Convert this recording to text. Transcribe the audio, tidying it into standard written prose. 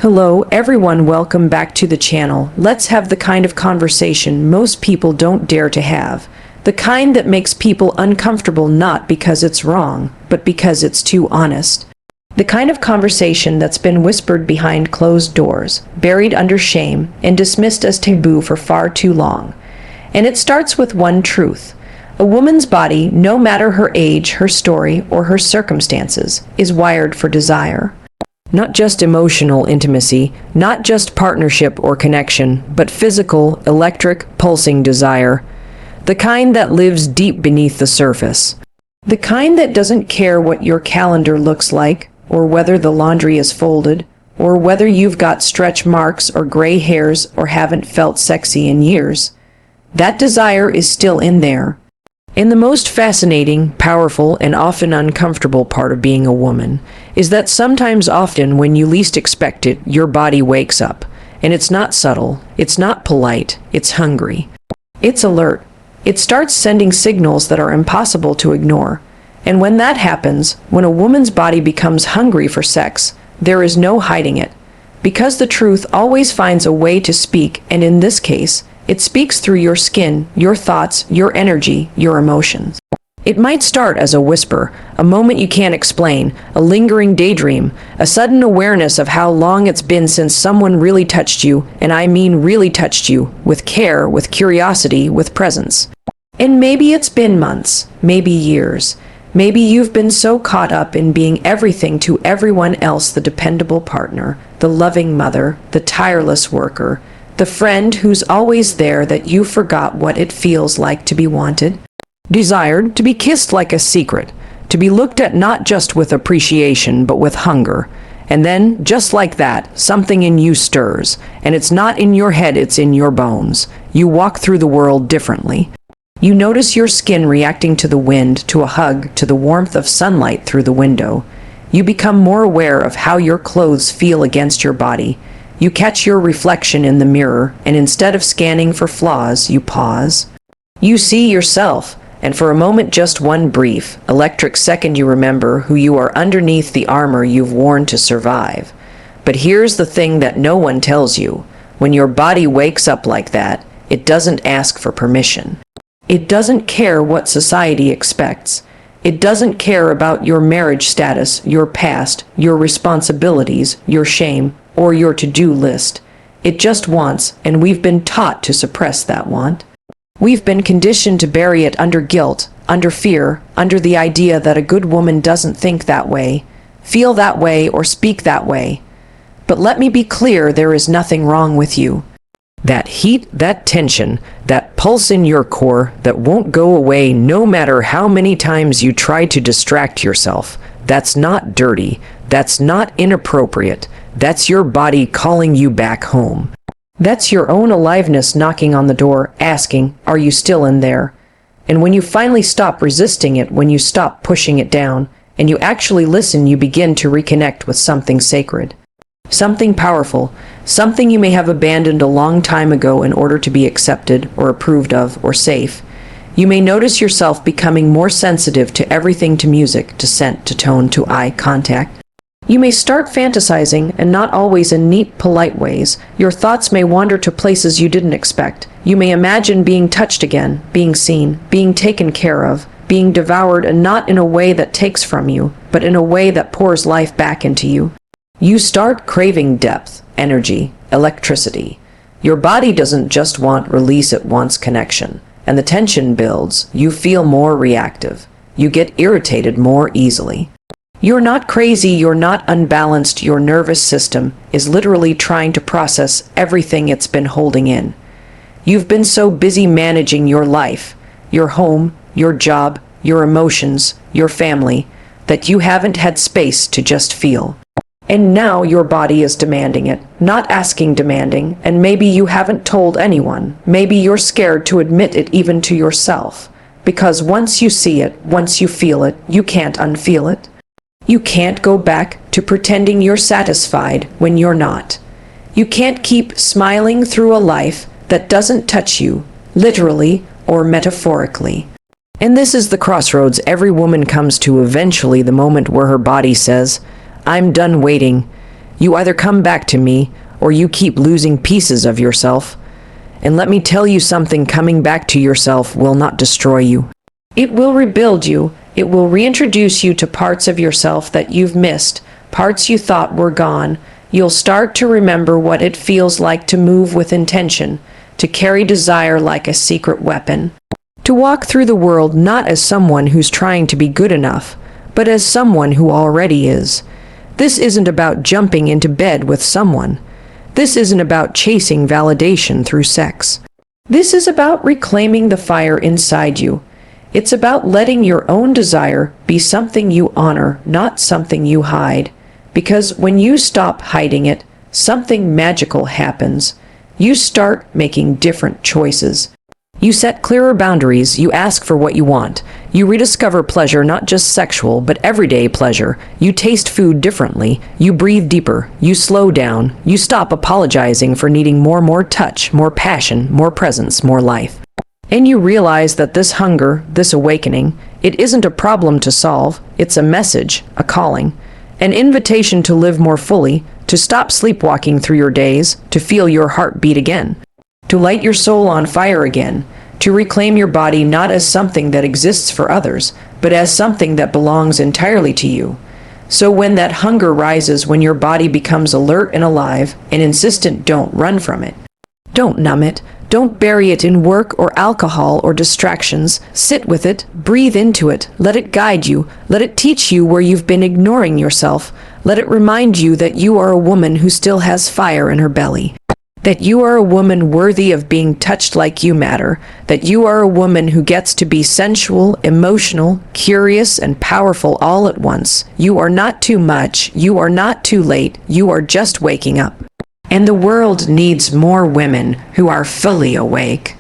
Hello everyone, welcome back to the channel. Let's have the kind of conversation most people don't dare to have. The kind that makes people uncomfortable not because it's wrong, but because it's too honest. The kind of conversation that's been whispered behind closed doors, buried under shame, and dismissed as taboo for far too long. And it starts with one truth. A woman's body, no matter her age, her story, or her circumstances, is wired for desire. Not just emotional intimacy, not just partnership or connection, but physical, electric, pulsing desire. The kind that lives deep beneath the surface. The kind that doesn't care what your calendar looks like, or whether the laundry is folded, or whether you've got stretch marks or gray hairs or haven't felt sexy in years. That desire is still in there. And the most fascinating, powerful, and often uncomfortable part of being a woman is that sometimes often when you least expect it, your body wakes up. And it's not subtle, it's not polite, it's hungry. It's alert. It starts sending signals that are impossible to ignore. And when that happens, when a woman's body becomes hungry for sex, there is no hiding it. Because the truth always finds a way to speak, and in this case, it speaks through your skin, your thoughts, your energy, your emotions. It might start as a whisper, a moment you can't explain, a lingering daydream, a sudden awareness of how long it's been since someone really touched you, and I mean really touched you, with care, with curiosity, with presence. And maybe it's been months, maybe years. Maybe you've been so caught up in being everything to everyone else, the dependable partner, the loving mother, the tireless worker, the friend who's always there, that you forgot what it feels like to be wanted, desired, to be kissed like a secret, to be looked at not just with appreciation but with hunger. And then, just like that, something in you stirs, and it's not in your head, it's in your bones. You walk through the world differently. You notice your skin reacting to the wind, to a hug, to the warmth of sunlight through the window. You become more aware of how your clothes feel against your body. You catch your reflection in the mirror, and instead of scanning for flaws, you pause. You see yourself, and for a moment, just one brief, electric second, you remember who you are underneath the armor you've worn to survive. But here's the thing that no one tells you. When your body wakes up like that, it doesn't ask for permission. It doesn't care what society expects. It doesn't care about your marriage status, your past, your responsibilities, your shame, or your to-do list. It just wants, and we've been taught to suppress that want. We've been conditioned to bury it under guilt, under fear, under the idea that a good woman doesn't think that way, feel that way, or speak that way. But let me be clear, there is nothing wrong with you. That heat, that tension, that pulse in your core that won't go away no matter how many times you try to distract yourself, that's not dirty, that's not inappropriate, that's your body calling you back home. That's your own aliveness knocking on the door, asking, are you still in there? And when you finally stop resisting it, when you stop pushing it down, and you actually listen, you begin to reconnect with something sacred. Something powerful, something you may have abandoned a long time ago in order to be accepted or approved of or safe. You may notice yourself becoming more sensitive to everything, to music, to scent, to tone, to eye contact. You may start fantasizing, and not always in neat, polite ways. Your thoughts may wander to places you didn't expect. You may imagine being touched again, being seen, being taken care of, being devoured, and not in a way that takes from you, but in a way that pours life back into you. You start craving depth, energy, electricity. Your body doesn't just want release, it wants connection. And the tension builds. You feel more reactive. You get irritated more easily. You're not crazy, you're not unbalanced. Your nervous system is literally trying to process everything it's been holding in. You've been so busy managing your life, your home, your job, your emotions, your family, that you haven't had space to just feel. And now your body is demanding it, not asking, demanding, and maybe you haven't told anyone. Maybe you're scared to admit it even to yourself. Because once you see it, once you feel it, you can't unfeel it. You can't go back to pretending you're satisfied when you're not. You can't keep smiling through a life that doesn't touch you, literally or metaphorically. And this is the crossroads every woman comes to eventually, the moment where her body says, I'm done waiting. You either come back to me, or you keep losing pieces of yourself. And let me tell you something, coming back to yourself will not destroy you. It will rebuild you. It will reintroduce you to parts of yourself that you've missed, parts you thought were gone. You'll start to remember what it feels like to move with intention, to carry desire like a secret weapon, to walk through the world not as someone who's trying to be good enough, but as someone who already is. This isn't about jumping into bed with someone. This isn't about chasing validation through sex. This is about reclaiming the fire inside you. It's about letting your own desire be something you honor, not something you hide. Because when you stop hiding it, something magical happens. You start making different choices. You set clearer boundaries. You ask for what you want. You rediscover pleasure, not just sexual, but everyday pleasure. You taste food differently. You breathe deeper. You slow down. You stop apologizing for needing more touch, more passion, more presence, more life. And you realize that this hunger, this awakening, it isn't a problem to solve. It's a message, a calling, an invitation to live more fully, to stop sleepwalking through your days, to feel your heart beat again, to light your soul on fire again, to reclaim your body not as something that exists for others, but as something that belongs entirely to you. So when that hunger rises, when your body becomes alert and alive and insistent, don't run from it. Don't numb it. Don't bury it in work or alcohol or distractions. Sit with it, breathe into it, let it guide you, let it teach you where you've been ignoring yourself. Let it remind you that you are a woman who still has fire in her belly, that you are a woman worthy of being touched like you matter, that you are a woman who gets to be sensual, emotional, curious, and powerful all at once. You are not too much, you are not too late, you are just waking up. And the world needs more women who are fully awake.